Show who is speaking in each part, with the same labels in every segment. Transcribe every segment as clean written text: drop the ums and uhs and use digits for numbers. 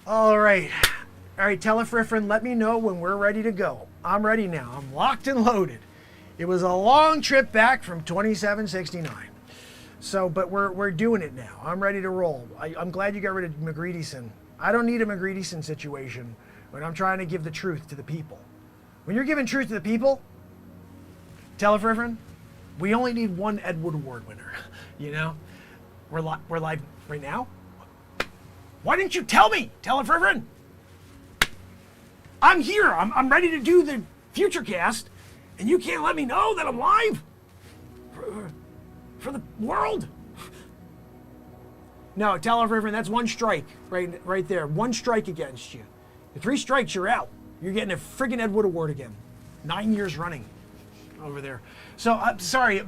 Speaker 1: All right. All right, TELLEFRIFRIN, let me know when we're ready to go. I'm ready now. I'm locked and loaded. It was a long trip back from 2769. So, but we're doing it now. I'm ready to roll. I'm glad you got rid of McGreedyson. I don't need a McGreedyson situation when I'm trying to give the truth to the people. When you're giving truth to the people, TELLEFRIFRIN, we only need one Ed Wood Award winner. You know, we're live right now. Why didn't you tell me, TELLEFRIFRIN? I'm here. I'm ready to do the Futurecast, and you can't let me know that I'm live for the world. No, TELLEFRIFRIN, that's one strike right there. One strike against you. The 3 strikes, you're out. You're getting a friggin' Ed Wood Award again. 9 years running over there. So I'm sorry,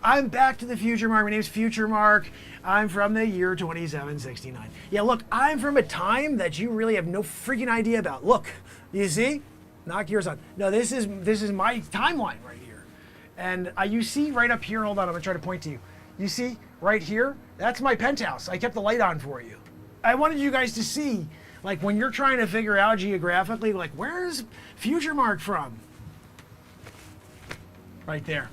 Speaker 1: I'm back to the FutureMark. My name's FutureMark. I'm from the year 2769. Yeah, look, I'm from a time that you really have no freaking idea about. Look, you see? Knock yours on. No, this is my timeline right here. And you see right up here, hold on, I'm gonna try to point to you. You see right here? That's my penthouse. I kept the light on for you. I wanted you guys to see, like when you're trying to figure out geographically, like where's FutureMark from? Right there.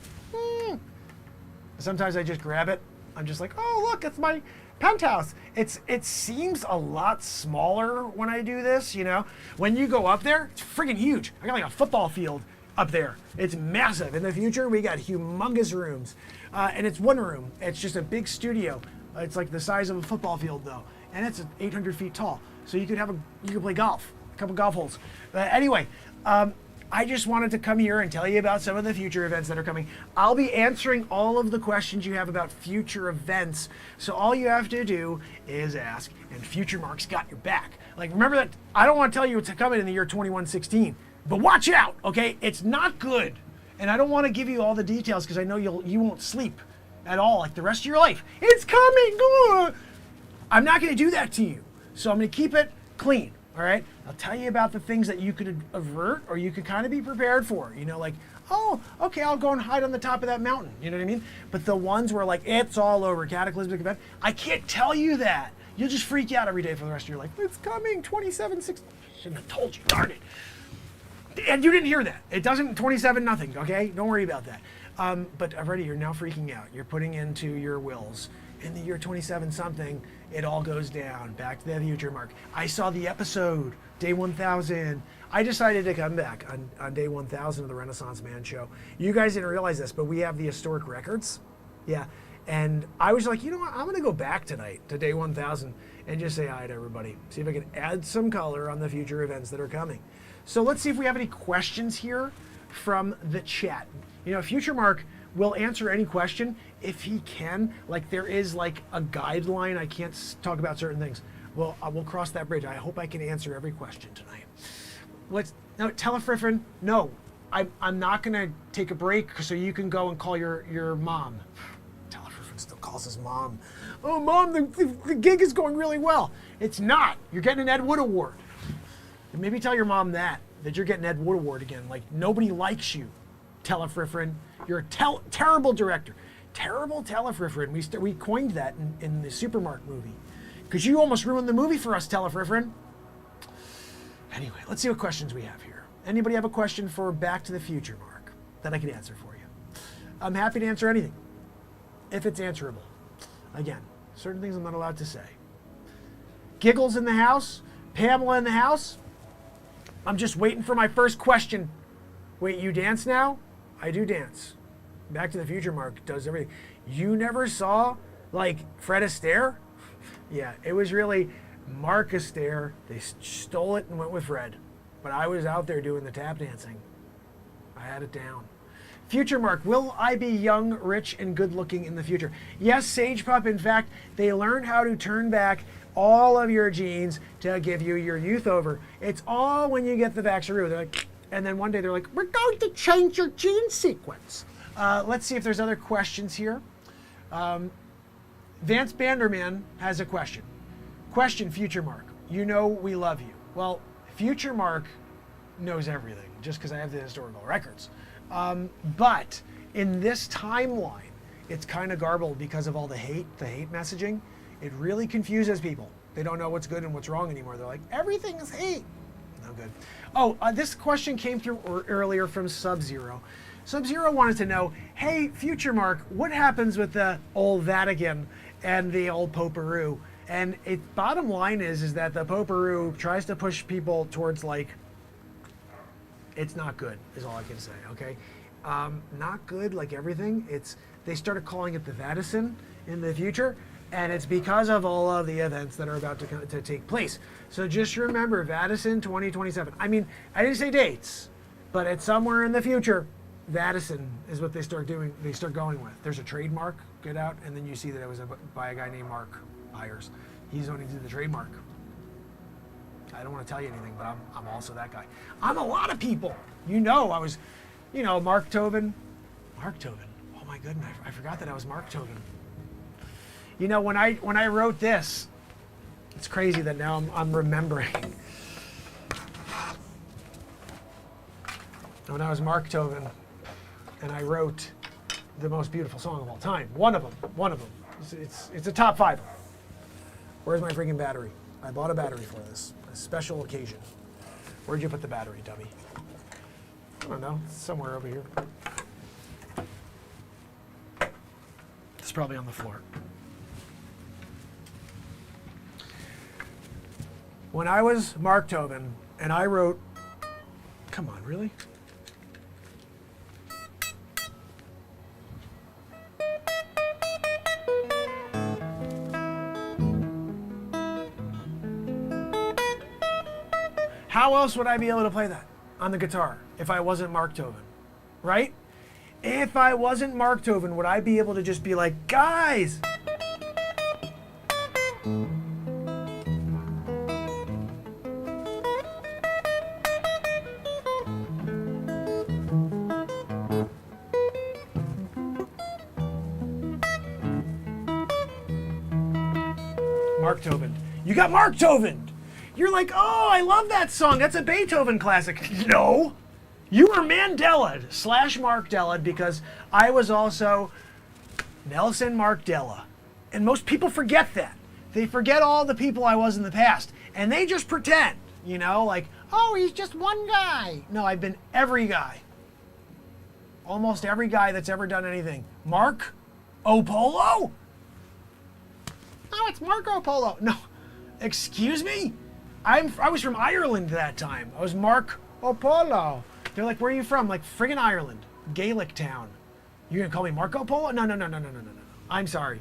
Speaker 1: Sometimes I just grab it. I'm just like, oh look, it's my penthouse. It seems a lot smaller when I do this, you know. When you go up there, it's friggin' huge. I got like a football field up there. It's massive. In the future, we got humongous rooms. And it's one room. It's just a big studio. It's like the size of a football field though. And it's 800 feet tall. So you could play golf, a couple golf holes. Anyway, I just wanted to come here and tell you about some of the future events that are coming. I'll be answering all of the questions you have about future events. So all you have to do is ask, and FutureMark's got your back. Like, remember that, I don't want to tell you what's coming in the year 2116, but watch out, okay? It's not good. And I don't want to give you all the details because I know you won't sleep at all like the rest of your life. It's coming! I'm not going to do that to you. So I'm going to keep it clean. All right, I'll tell you about the things that you could avert or you could kind of be prepared for. You know, like, oh, okay, I'll go and hide on the top of that mountain. You know what I mean? But the ones where like, it's all over, cataclysmic event, I can't tell you that. You'll just freak out every day for the rest of your life. It's coming, 2760. Shouldn't have told you, darn it. And you didn't hear that. It doesn't, 27 nothing, okay? Don't worry about that. But already you're now freaking out. You're putting into your wills. In the year 27 something, it all goes down. Back to the FutureMark. I saw the episode, day 1000. I decided to come back on day 1000 of the Renaissance Man show. You guys didn't realize this, but we have the historic records. Yeah. And I was like, you know what? I'm going to go back tonight to day 1000 and just say hi to everybody. See if I can add some color on the future events that are coming. So let's see if we have any questions here from the chat. You know, FutureMark will answer any question if he can. Like there is like a guideline. I can't talk about certain things. Well, we'll cross that bridge. I hope I can answer every question tonight. No, TELLEFRIFRIN, no. I'm not gonna take a break so you can go and call your mom. TELLEFRIFRIN still calls his mom. Oh, mom, the gig is going really well. It's not. You're getting an Ed Wood Award. And maybe tell your mom that you're getting an Ed Wood Award again. Like nobody likes you, TELLEFRIFRIN. You're a terrible director. Terrible TELLEFRIFRIN. We coined that in the SuperMark movie. Because you almost ruined the movie for us, TELLEFRIFRIN. Anyway, let's see what questions we have here. Anybody have a question for Back to the Future, Mark, that I can answer for you? I'm happy to answer anything, if it's answerable. Again, certain things I'm not allowed to say. Giggles in the house? Pamela in the house? I'm just waiting for my first question. Wait, you dance now? I do dance. Back to the Future, Mark does everything. You never saw, like, Fred Astaire? Yeah, it was really Mark Astaire. They stole it and went with Fred. But I was out there doing the tap dancing. I had it down. Future Mark, will I be young, rich, and good looking in the future? Yes, Sage Pup. In fact, they learned how to turn back all of your genes to give you your youth over. It's all when you get the vaccine. They're like, and then one day they're like, we're going to change your gene sequence. Let's see if there's other questions here. Vance Banderman has a question. Question, Future Mark. You know we love you. Well, Future Mark knows everything just because I have the historical records. But in this timeline, it's kind of garbled because of all the hate messaging. It really confuses people. They don't know what's good and what's wrong anymore. They're like, everything is hate. No good. Oh, this question came through earlier from Sub-Zero. Sub-Zero wanted to know, hey, FutureMark, what happens with the old Vatican and the old Poperu? And bottom line is that the Poperu tries to push people towards, like, it's not good, is all I can say, okay? Not good, like everything. They started calling it the VATISIN in the future, and it's because of all of the events that are about to take place. So just remember, VATISIN 2027. I mean, I didn't say dates, but it's somewhere in the future. VATISIN is what they start doing. They start going with. There's a trademark, get out, and then you see that it was by a guy named Mark Pires. He's the one who did the trademark. I don't want to tell you anything, but I'm also that guy. I'm a lot of people. I was, Mark Tobin. Mark Tobin. Oh my goodness, I forgot that I was Mark Tobin. When I wrote this, it's crazy that now I'm remembering. When I was Mark Tobin, and I wrote the most beautiful song of all time. One of them. It's a top 5. Where's my freaking battery? I bought a battery for this, a special occasion. Where'd you put the battery, dummy? I don't know, it's somewhere over here. It's probably on the floor. When I was Mark Tobin, and I wrote, come on, really? How else would I be able to play that on the guitar if I wasn't Mark Tobin, right? If I wasn't Mark Tobin, would I be able to just be like, guys? Mark Tobin. You got Mark Tobin. You're like, oh, I love that song. That's a Beethoven classic. No. You were Mandela / Mark Della because I was also Nelson Markdella. And most people forget that. They forget all the people I was in the past. And they just pretend, like, oh, he's just one guy. No, I've been every guy. Almost every guy that's ever done anything. Mark Opolo? No, it's Marco Polo. No, excuse me? I was from Ireland that time. I was Mark Opolo. They're like, where are you from? Like, friggin' Ireland, Gaelic town. You're gonna call me Marco Polo? No. I'm sorry.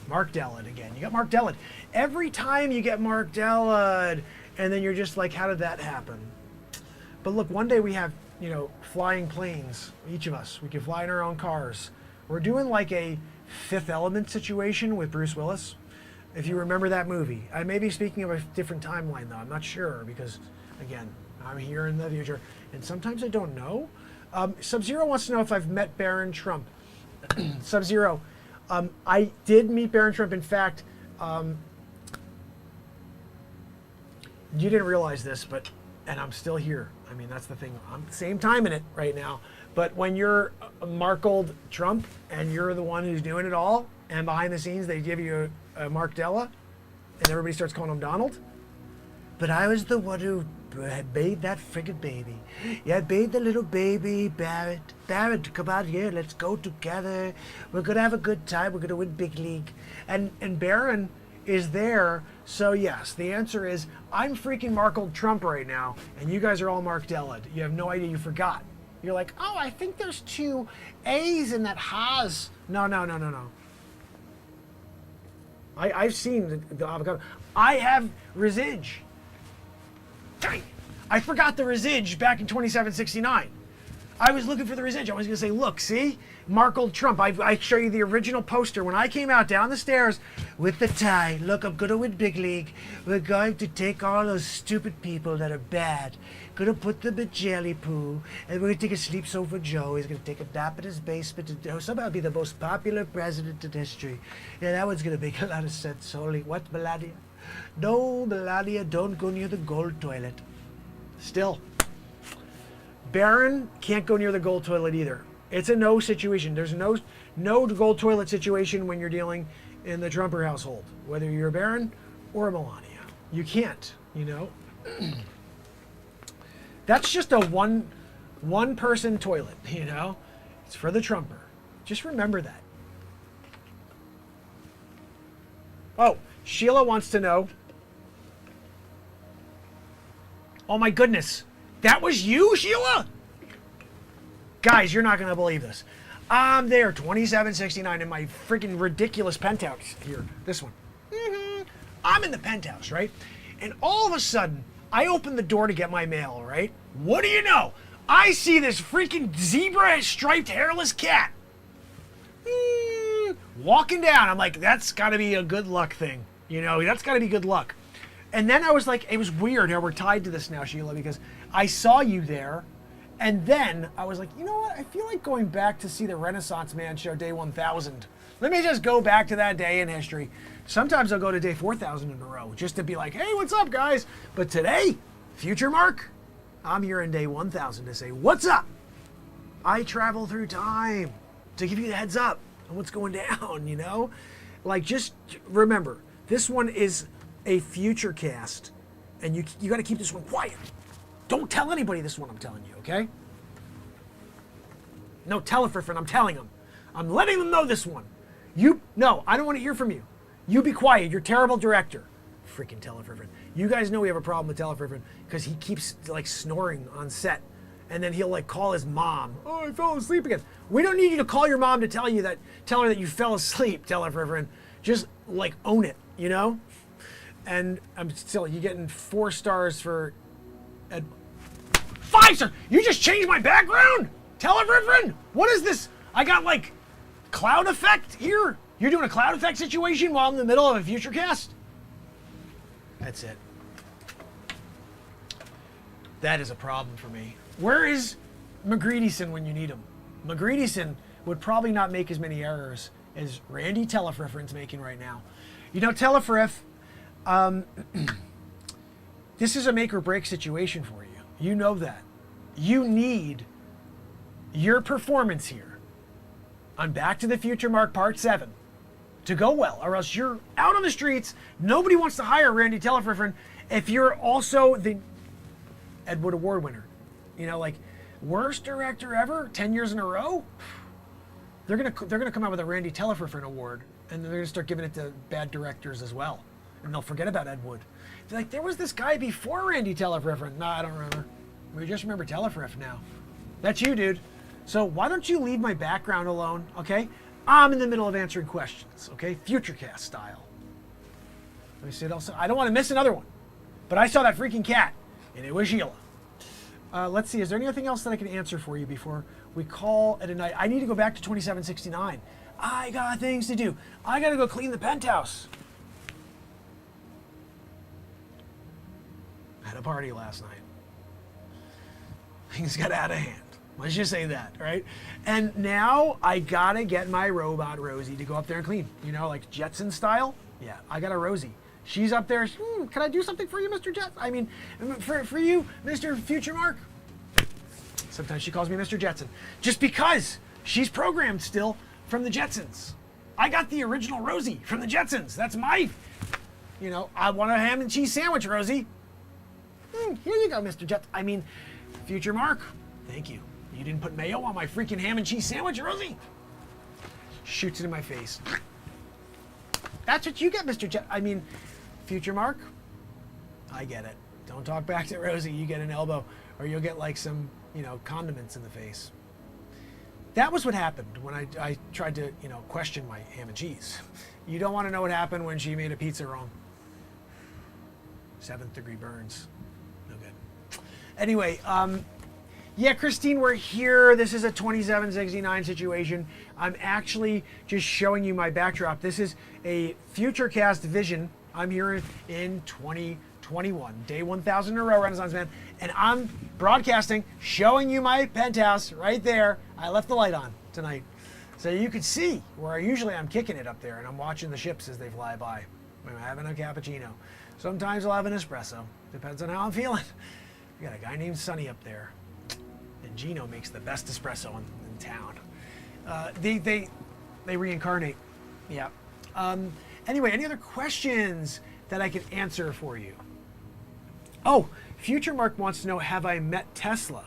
Speaker 1: Mark Dellad again. You got Mark Dellad. Every time you get Mark Dellad, and then you're just like, how did that happen? But look, one day we have, flying planes, each of us. We can fly in our own cars. We're doing like a Fifth Element situation with Bruce Willis. If you remember that movie. I may be speaking of a different timeline though, I'm not sure because, again, I'm here in the future and sometimes I don't know. Sub-Zero wants to know if I've met Barron Trump. Sub-Zero, I did meet Barron Trump. In fact, you didn't realize this, and I'm still here. I mean, that's the thing. I'm same time in it right now. But when you're Markold Trump and you're the one who's doing it all, and behind the scenes they give you a Mark Della, and everybody starts calling him Donald. But I was the one who had bathed that friggin' baby. Yeah, I bathed the little baby, Barrett. Barrett, come out here, let's go together. We're gonna have a good time, we're gonna win big league. And Barron is there, so yes, the answer is, I'm freaking Markold Trump right now, and you guys are all Mark Della. You have no idea, you forgot. You're like, oh, I think there's 2 A's in that Haas. No. I've seen the avocado. I have RESIDUE. I forgot the RESIDUE back in 2769. I was looking for the RESIDUE. I was going to say, look, see? Markold Trump. I show you the original poster. When I came out down the stairs with the tie, look, I'm going to win big league. We're going to take all those stupid people that are bad. Going to put them in jelly poo. And we're going to take a sleep sofa Joe. He's going to take a nap in his basement. And somehow be the most popular president in history. Yeah, that one's going to make a lot of sense. Holy, what, Melania? No, Melania, don't go near the gold toilet. Still. Barron can't go near the gold toilet either. It's a no situation. There's no gold toilet situation when you're dealing in the Trumper household. Whether you're a Barron or Melania. You can't, you know? That's just a one person toilet, you know? It's for the Trumper. Just remember that. Oh, Sheila wants to know. Oh my goodness. That was you, Sheila? Guys, you're not going to believe this. I'm there, 2769 in my freaking ridiculous penthouse here. This one. I'm in the penthouse, right? And all of a sudden, I open the door to get my mail, right? What do you know? I see this freaking zebra striped hairless cat. Walking down. I'm like, that's got to be a good luck thing. You know, that's got to be good luck. And then I was like, it was weird how we're tied to this now, Sheila, because I saw you there. And then I was like, you know what? I feel like going back to see the Renaissance Man show day 1000. Let me just go back to that day in history. Sometimes I'll go to day 4000 in a row just to be like, hey, what's up, guys? But today, FutureMark, I'm here in day 1000 to say, what's up? I travel through time to give you the heads up on what's going down, you know? Like, just remember, this one is a future cast, and you got to keep this one quiet. Don't tell anybody this one I'm telling you, okay? No, TELLEFRIFRIN, I'm telling them. I'm letting them know this one. No, I don't want to hear from you. You be quiet, you're a terrible director. Freaking TELLEFRIFRIN. You guys know we have a problem with TELLEFRIFRIN because he keeps like snoring on set. And then he'll like call his mom. Oh, I fell asleep again. We don't need you to call your mom to tell her that you fell asleep, TELLEFRIFRIN. Just like own it, you know? And I'm still, you're getting 4 stars for 5 stars. You just changed my background? TELLEFRIFRIN? What is this? I got like cloud effect here? You're doing a cloud effect situation while I'm in the middle of a future cast? That's it. That is a problem for me. Where is McGreedyson when you need him? McGreedyson would probably not make as many errors as Randy TELLEFRIFRIN's making right now. You know, TELLEFRIF, this is a make or break situation for you. You know that. You need your performance here on Back to the Future Mark Part 7 to go well, or else you're out on the streets. Nobody wants to hire Randy TELLEFRIFRIN if you're also the Ed Wood Award winner. You know, like, worst director ever, 10 years in a row? They're gonna come out with a Randy TELLEFRIFRIN award, and they're gonna start giving it to bad directors as well. And they'll forget about Ed Wood. They're like, there was this guy before Randy TELLEFRIFRIN. Nah, I don't remember. We just remember TELLEFRIF now. That's you, dude. So why don't you leave my background alone, okay? I'm in the middle of answering questions, okay? Futurecast style. Let me see it also. I don't want to miss another one. But I saw that freaking cat, and it was Sheila. Let's see, is there anything else that I can answer for you before we call it a night? I need to go back to 2769. I got things to do. I got to go clean the penthouse. I had a party last night. Things got out of hand. Let's just say that, right? And now I gotta get my robot Rosie to go up there and clean. You know, like Jetson style. Yeah, I got a Rosie. She's up there. Can I do something for you, Mr. Jetson? I mean, for you, Mr. FutureMark. Sometimes she calls me Mr. Jetson, just because she's programmed still from the Jetsons. I got the original Rosie from the Jetsons. That's my, you know, I want a ham and cheese sandwich, Rosie. Here you go, Mr. Jetson. I mean, FutureMark, thank you. You didn't put mayo on my freaking ham and cheese sandwich, Rosie? Shoots it in my face. That's what you get, Mr. Jet. I mean, FutureMark, I get it. Don't talk back to Rosie. You get an elbow, or you'll get like some, you know, condiments in the face. That was what happened when I tried to, you know, question my ham and cheese. You don't want to know what happened when she made a pizza wrong. 7th degree burns. No good. Anyway, yeah, Christine, we're here. This is a 2769 situation. I'm actually just showing you my backdrop. This is a Futurecast vision. I'm here in 2021, day 1000 in a row, Renaissance Man, and I'm broadcasting, showing you my penthouse right there. I left the light on tonight, so you could see where usually I'm kicking it up there, and I'm watching the ships as they fly by. I'm having a cappuccino. Sometimes I'll have an espresso. Depends on how I'm feeling. We got a guy named Sonny up there. And Gino makes the best espresso in town. They reincarnate. Yeah. Anyway, any other questions that I can answer for you. Oh, FutureMark wants to know, have I met Tesla?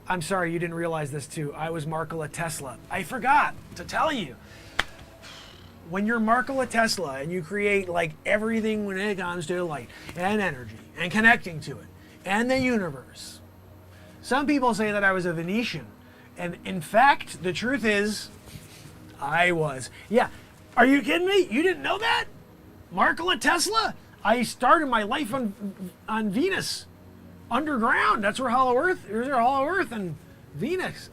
Speaker 1: I'm sorry, you didn't realize this too. I was Markola Tesla. I forgot to tell you. When you're Markola Tesla and you create like everything when it comes to light and energy and connecting to it and the universe. Some people say that I was a Venetian. And in fact, the truth is, I was. Yeah. Are you kidding me? You didn't know that? Markola Tesla? I started my life on Venus. Underground. That's where Hollow Earth. There's Hollow Earth and Venus.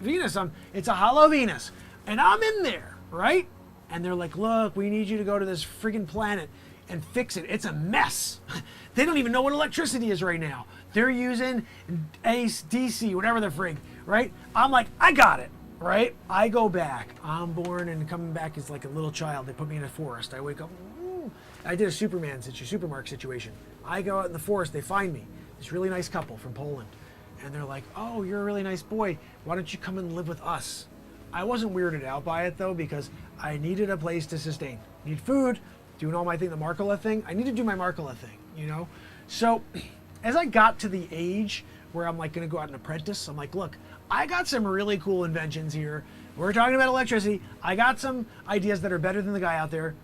Speaker 1: It's a hollow Venus. And I'm in there, right? And they're like, look, we need you to go to this friggin' planet and fix it. It's a mess. They don't even know what electricity is right now. They're using ACE, DC, whatever the frig, right? I'm like, I got it, right? I go back. I'm born and coming back as like a little child. They put me in a forest. I wake up. I did a SuperMark situation. I go out in the forest. They find me. This really nice couple from Poland. And they're like, oh, you're a really nice boy. Why don't you come and live with us? I wasn't weirded out by it though, because I needed a place to sustain. Need food, doing all my thing, the Markola thing. I need to do my Markola thing, you know? So as I got to the age where I'm like gonna go out and apprentice, I'm like, look, I got some really cool inventions here. We're talking about electricity. I got some ideas that are better than the guy out there.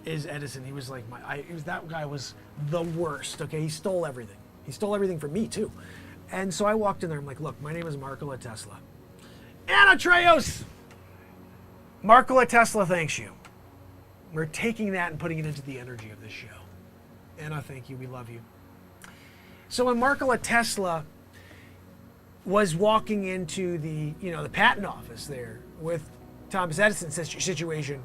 Speaker 1: Is Edison. He was like that guy was the worst, okay? He stole everything. He stole everything from me too. And so I walked in there, I'm like, look, my name is Markola Tesla. Anna Treos! Markola Tesla thanks you. We're taking that and putting it into the energy of this show. Anna, thank you, we love you. So when Markola Tesla was walking into the patent office there with Thomas Edison's situation,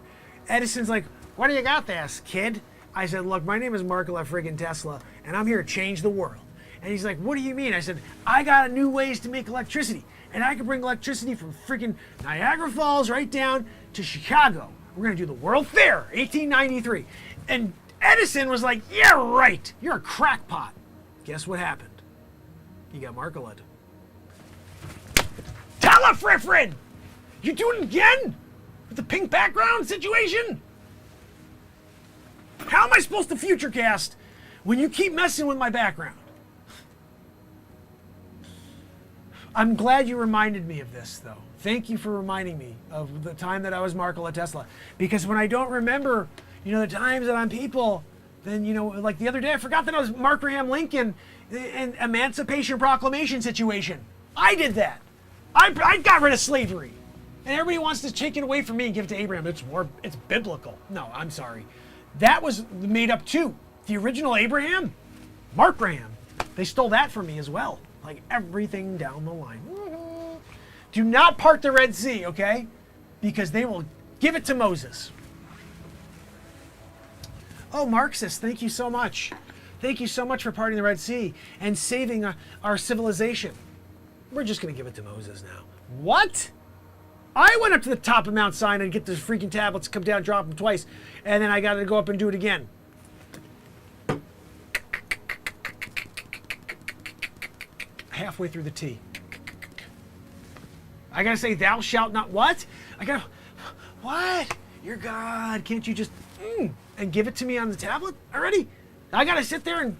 Speaker 1: Edison's like, what do you got there, kid? I said, look, my name is Markola friggin' Tesla, and I'm here to change the world. And he's like, what do you mean? I said, I got new ways to make electricity. And I can bring electricity from friggin' Niagara Falls right down to Chicago. We're gonna do the World Fair, 1893. And Edison was like, yeah, right, you're a crackpot. Guess what happened? You got Markola. TELLEFRIFRIN! You doing it again? With the pink background situation? How am I supposed to futurecast when you keep messing with my background? I'm glad you reminded me of this, though. Thank you for reminding me of the time that I was Markola Tesla. Because when I don't remember, the times that I'm people, then, like the other day, I forgot that I was Mark Graham Lincoln in Emancipation Proclamation situation. I did that. I got rid of slavery. And everybody wants to take it away from me and give it to Abraham. It's biblical. No, I'm sorry. That was made up too. The original Abraham, Mark Graham, they stole that from me as well. Like everything down the line. Do not part the Red Sea, okay? Because they will give it to Moses. Oh, Marxist, thank you so much. Thank you so much for parting the Red Sea and saving our civilization. We're just going to give it to Moses now. What? I went up to the top of Mount Sinai and get those freaking tablets, come down, drop them twice, and then I got to go up and do it again. Halfway through the T. I got to say, thou shalt not, what? What? You're God. Can't you just, and give it to me on the tablet already? I got to sit there and...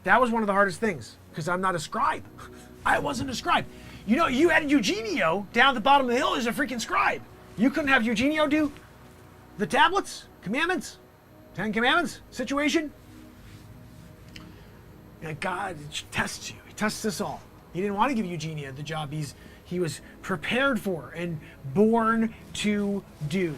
Speaker 1: That was one of the hardest things, because I'm not a scribe. I wasn't a scribe. You had Eugenio down at the bottom of the hill as a freaking scribe. You couldn't have Eugenio do the tablets, commandments, 10 commandments situation. God tests you. He tests us all. He didn't want to give Eugenio the job he was prepared for and born to do.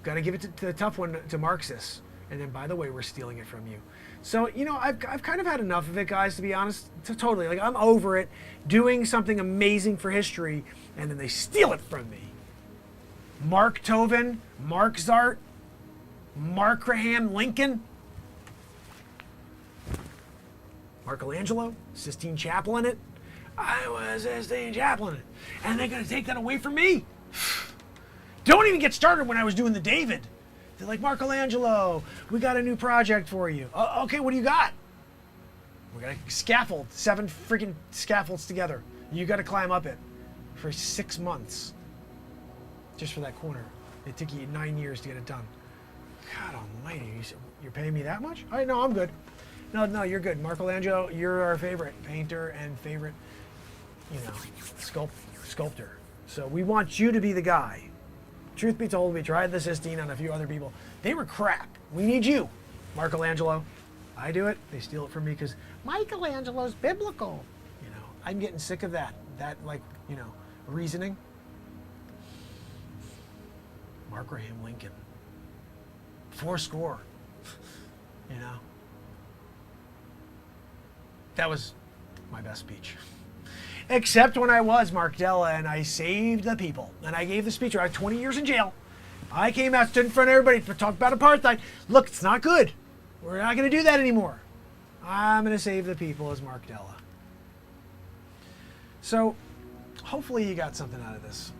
Speaker 1: Got to give it to the tough one, to Marxists. And then, by the way, we're stealing it from you. So, I've kind of had enough of it, guys, to be honest. Totally. Like, I'm over it doing something amazing for history, and then they steal it from me. Mark Tobin, Mark Zart, Mark Graham Lincoln, Michelangelo, Sistine Chapel in it. I was Sistine Chapel in it. And they're going to take that away from me? Don't even get started when I was doing the David. They're like, Michelangelo, we got a new project for you. Okay, what do you got? We got a scaffold, 7 freaking scaffolds together. You got to climb up it for 6 months. Just for that corner. It took you 9 years to get it done. God almighty, you're paying me that much? No, I'm good. No, you're good. Michelangelo, you're our favorite painter and favorite, sculptor. So we want you to be the guy. Truth be told, we tried the Sistine on a few other people. They were crap. We need you, Michelangelo. I do it. They steal it from me because Michelangelo's biblical. I'm getting sick of that reasoning. Mark Graham Lincoln. 4 That was my best speech. Except when I was Mark Della and I saved the people. And I gave the speech where I had 20 years in jail. I came out, stood in front of everybody to talk about apartheid. Look, it's not good. We're not going to do that anymore. I'm going to save the people as Mark Della. So, hopefully you got something out of this.